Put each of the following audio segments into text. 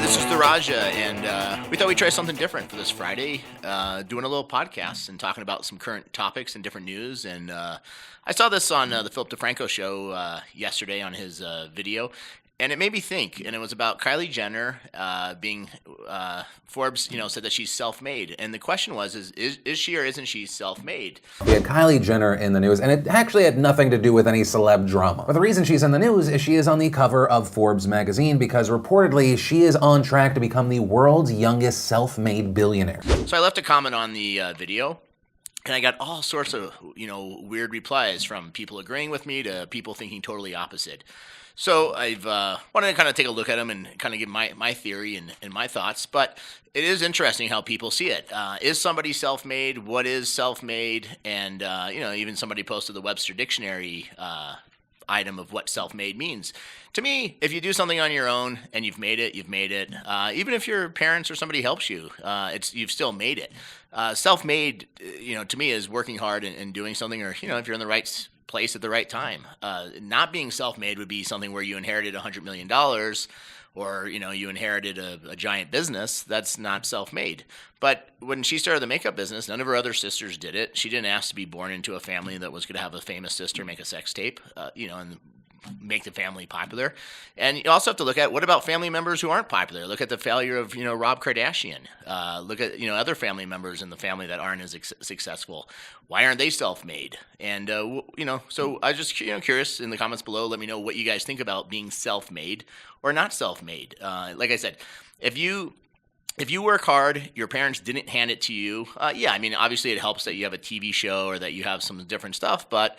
This is the Raja, and we thought we'd try something different for this Friday, doing a little podcast and talking about some current topics and different news. And I saw this on the Philip DeFranco show yesterday on his video, and it made me think. And it was about Kylie Jenner being Forbes, said that she's self-made. And the question was, is she or isn't she self-made? We had Kylie Jenner in the news, and it actually had nothing to do with any celeb drama. But the reason she's in the news is she is on the cover of Forbes magazine because reportedly she is on track to become the world's youngest self-made billionaire. So I left a comment on the video. And I got all sorts of, weird replies from people agreeing with me to people thinking totally opposite. So I've wanted to kind of take a look at them and kind of give my theory and my thoughts. But it is interesting how people see it. Is somebody self-made? What is self-made? And, even somebody posted the Webster Dictionary item of what self-made means. To me, if you do something on your own and you've made it, you've made it. Even if your parents or somebody helps you, you've still made it. Self-made, to me is working hard and doing something, or, if you're in the right place at the right time. Not being self-made would be something where you inherited $100 million or, you inherited a giant business. That's not self-made. But when she started the makeup business, none of her other sisters did it. She didn't ask to be born into a family that was going to have a famous sister make a sex tape, and make the family popular. And you also have to look at, what about family members who aren't popular? Look at the failure of, Rob Kardashian. Look at, other family members in the family that aren't as successful. Why aren't they self-made? And, so I was just, curious in the comments below. Let me know what you guys think about being self-made or not self-made. Like I said, if you work hard, your parents didn't hand it to you. Obviously it helps that you have a TV show or that you have some different stuff, but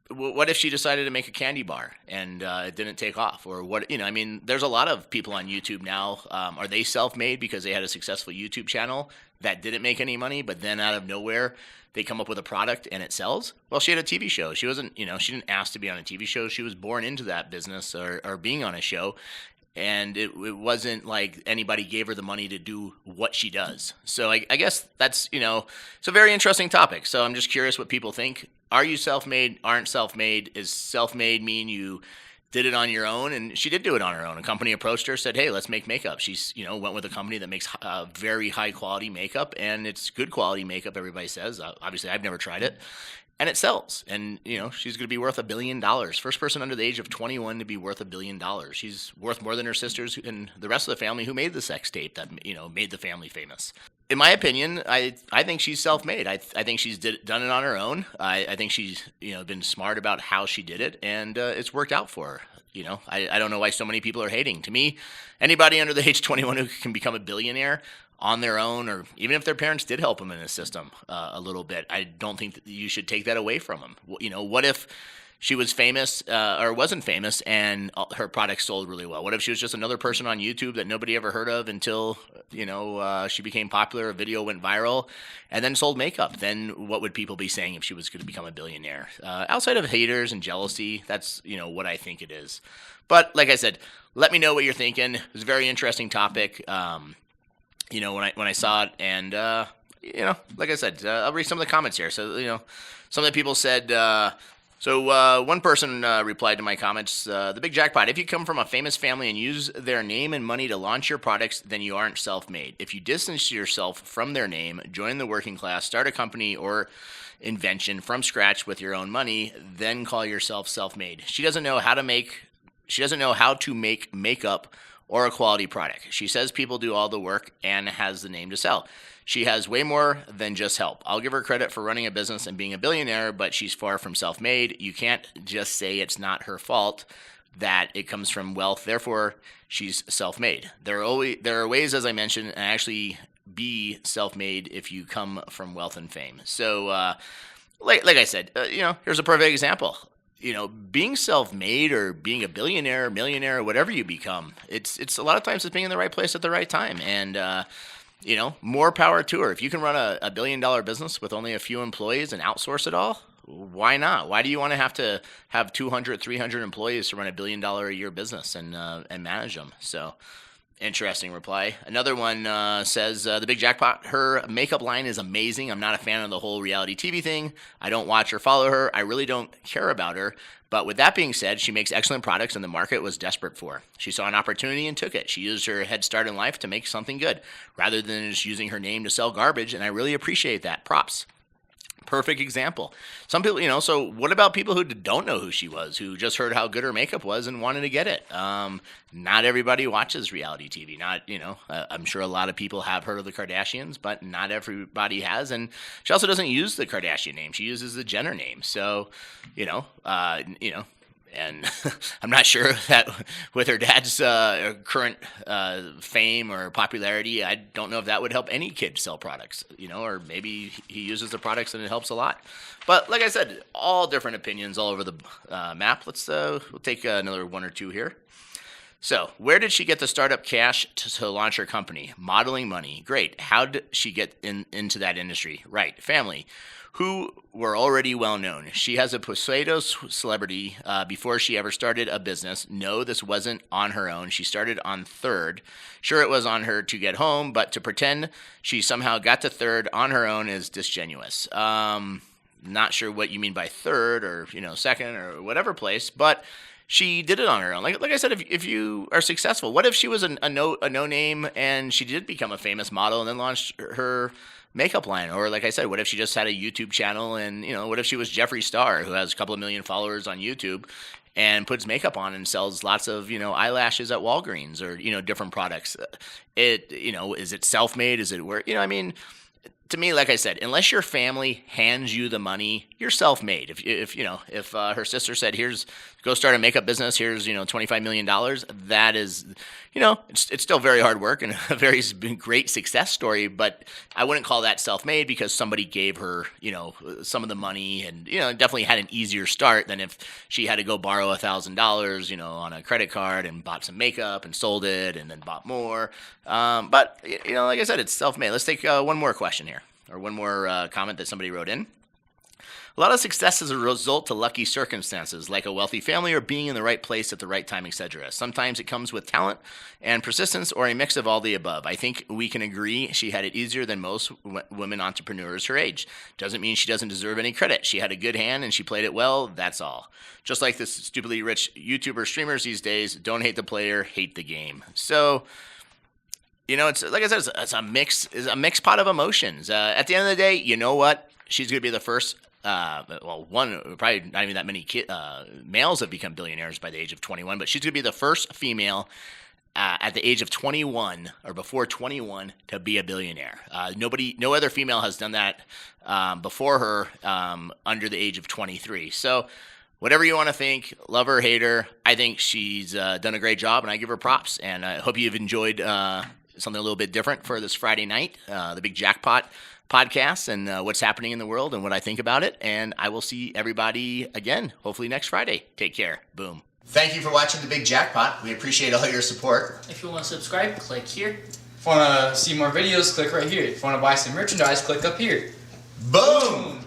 what if she decided to make a candy bar and it didn't take off? Or what, there's a lot of people on YouTube now. Are they self-made because they had a successful YouTube channel that didn't make any money, but then out of nowhere, they come up with a product and it sells? Well, she had a TV show. She wasn't, she didn't ask to be on a TV show. She was born into that business or being on a show. And it wasn't like anybody gave her the money to do what she does. So I guess that's, it's a very interesting topic. So I'm just curious what people think. Are you self-made? Aren't self-made? Is self-made mean you did it on your own? And she did do it on her own. A company approached her, said, hey, let's make makeup. She's, went with a company that makes very high quality makeup, and it's good quality makeup, everybody says. Obviously, I've never tried it. And it sells. And, she's going to be worth $1 billion. First person under the age of 21 to be worth $1 billion. She's worth more than her sisters and the rest of the family who made the sex tape that, made the family famous. In my opinion, I think she's self-made. I think she's done it on her own. I think she's, been smart about how she did it, and it's worked out for her. I don't know why so many people are hating. To me, anybody under the age of 21 who can become a billionaire on their own, or even if their parents did help them in the system a little bit, I don't think that you should take that away from them. What if she was famous or wasn't famous and her products sold really well? What if she was just another person on YouTube that nobody ever heard of until, she became popular, a video went viral, and then sold makeup? Then what would people be saying if she was going to become a billionaire? Outside of haters and jealousy, that's, what I think it is. But like I said, let me know what you're thinking. It was a very interesting topic. When I saw it, and, like I said, I'll read some of the comments here. So, some of the people said, one person replied to my comments, the Big Jackpot: if you come from a famous family and use their name and money to launch your products, then you aren't self-made. If you distance yourself from their name, join the working class, start a company or invention from scratch with your own money, then call yourself self-made. She doesn't know how to make makeup or a quality product. She says people do all the work and has the name to sell. She has way more than just help. I'll give her credit for running a business and being a billionaire, but she's far from self-made. You can't just say it's not her fault, that it comes from wealth, therefore she's self-made. There are ways, as I mentioned, and actually be self-made if you come from wealth and fame. So, like I said, here's a perfect example. Being self-made or being a billionaire, millionaire, whatever you become, it's a lot of times it's being in the right place at the right time. And, more power to her. If you can run a $1 billion business with only a few employees and outsource it all, why not? Why do you want to have 200, 300 employees to run $1 billion a year business and manage them? So Interesting reply. Another one says, the Big Jackpot, her makeup line is amazing. I'm not a fan of the whole reality TV thing. I don't watch or follow her. I really don't care about her. But with that being said, she makes excellent products and the market was desperate for. She saw an opportunity and took it. She used her head start in life to make something good rather than just using her name to sell garbage, and I really appreciate that. Props. Perfect example. Some people, so what about people who don't know who she was, who just heard how good her makeup was and wanted to get it? Not everybody watches reality TV. I'm sure a lot of people have heard of the Kardashians, but not everybody has. And she also doesn't use the Kardashian name. She uses the Jenner name. So, and I'm not sure that with her dad's current fame or popularity, I don't know if that would help any kid sell products, or maybe he uses the products and it helps a lot. But like I said, all different opinions all over the map. We'll take another one or two here. So, where did she get the startup cash to launch her company? Modeling money. Great. How did she get into that industry? Right. Family, who were already well known. She has a pseudo celebrity before she ever started a business. No, this wasn't on her own. She started on third. Sure, it was on her to get home, but to pretend she somehow got to third on her own is disingenuous. Not sure what you mean by third or second or whatever place, but she did it on her own. Like I said, if you are successful, what if she was a no name and she did become a famous model and then launched her makeup line? Or like I said, what if she just had a YouTube channel and what if she was Jeffree Star, who has a couple of million followers on YouTube and puts makeup on and sells lots of eyelashes at Walgreens or different products? Is it self-made? Is it where to me, like I said, unless your family hands you the money, you're self-made. If her sister said, go start a makeup business, here's $25 million, that is, it's still very hard work and a very great success story, but I wouldn't call that self-made because somebody gave her, some of the money and, definitely had an easier start than if she had to go borrow $1,000, on a credit card and bought some makeup and sold it and then bought more. But, like I said, it's self-made. Let's take one more question here, or one more comment that somebody wrote in. A lot of success is a result to lucky circumstances, like a wealthy family or being in the right place at the right time, etc. Sometimes it comes with talent and persistence or a mix of all the above. I think we can agree she had it easier than most women entrepreneurs her age. Doesn't mean she doesn't deserve any credit. She had a good hand and she played it well, that's all. Just like the stupidly rich YouTuber streamers these days, don't hate the player, hate the game. So, it's like I said, it's a mixed pot of emotions. At the end of the day, you know what? She's going to be the first. Probably not even that many males have become billionaires by the age of 21, but she's going to be the first female at the age of 21 or before 21 to be a billionaire. No other female has done that before her under the age of 23. So whatever you want to think, love her, hate her, I think she's done a great job, and I give her props. And I hope you've enjoyed something a little bit different for this Friday night, the Big Jackpot Podcast, and what's happening in the world and what I think about it. And I will see everybody again, hopefully next Friday. Take care. Boom. Thank you for watching the Big Jackpot. We appreciate all your support. If you want to subscribe, click here. If you want to see more videos, click right here. If you want to buy some merchandise, click up here. Boom!